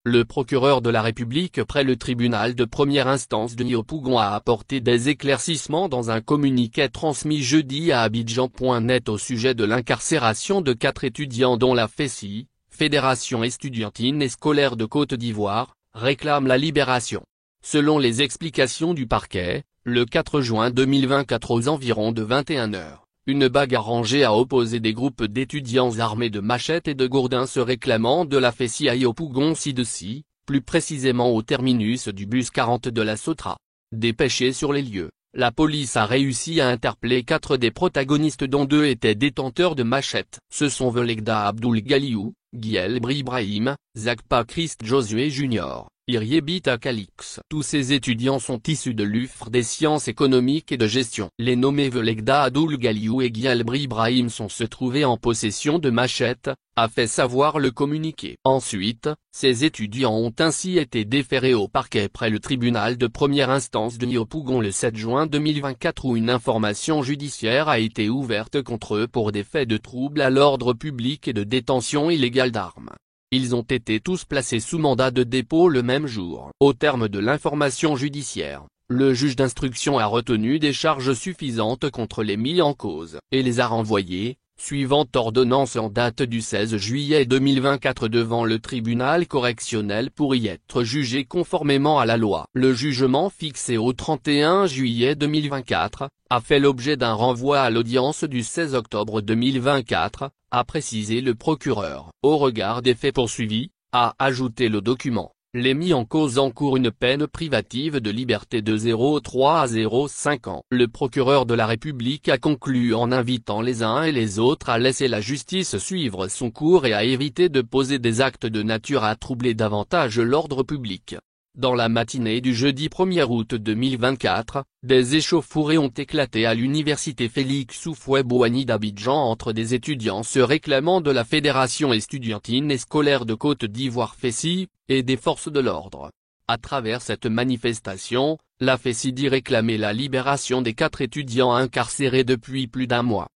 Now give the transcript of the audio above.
Le procureur de la République près le tribunal de première instance de Yopougon a apporté des éclaircissements dans un communiqué transmis jeudi à Abidjan.net au sujet de l'incarcération de 4 étudiants dont la FESI, Fédération estudiantine et scolaire de Côte d'Ivoire, réclame la libération. Selon les explications du parquet, le 4 juin 2024 aux environs de 21 h, une bagarre rangée a opposé des groupes d'étudiants armés de machettes et de gourdins se réclamant de la FESI à Yopougon-ci, plus précisément au terminus du bus 40 de la Sotra. Dépêchés sur les lieux, la police a réussi à interpeller 4 des protagonistes dont 2 étaient détenteurs de machettes. Ce sont Velegda Abdoul Galiou, Guiel Ibrahim, Zakpa Christ Josué Jr., Iriebita Calix. Tous ces étudiants sont issus de l'UFR des sciences économiques et de gestion. Les nommés Velegda Abdoul Galiou et Guiel Ibrahim se trouvaient en possession de machettes, a fait savoir le communiqué. Ensuite, ces étudiants ont ainsi été déférés au parquet près le tribunal de première instance de Yopougon le 7 juin 2024 où une information judiciaire a été ouverte contre eux pour des faits de trouble à l'ordre public et de détention illégale d'armes. Ils ont été tous placés sous mandat de dépôt le même jour. Au terme de l'information judiciaire, le juge d'instruction a retenu des charges suffisantes contre les mis en cause et les a renvoyés, suivant ordonnance en date du 16 juillet 2024 devant le tribunal correctionnel pour y être jugé conformément à la loi. Le jugement fixé au 31 juillet 2024, a fait l'objet d'un renvoi à l'audience du 16 octobre 2024, a précisé le procureur. Au regard des faits poursuivis, a ajouté le document, les mis en cause encourent une peine privative de liberté de 0,3 à 0,5 ans. Le procureur de la République a conclu en invitant les uns et les autres à laisser la justice suivre son cours et à éviter de poser des actes de nature à troubler davantage l'ordre public. Dans la matinée du jeudi 1er août 2024, des échauffourées ont éclaté à l'université Félix Houphouët-Boigny d'Abidjan entre des étudiants se réclamant de la Fédération estudiantine et scolaire de Côte d'Ivoire FESI, et des forces de l'ordre. À travers cette manifestation, la FESI dit réclamer la libération des 4 étudiants incarcérés depuis plus d'1 mois.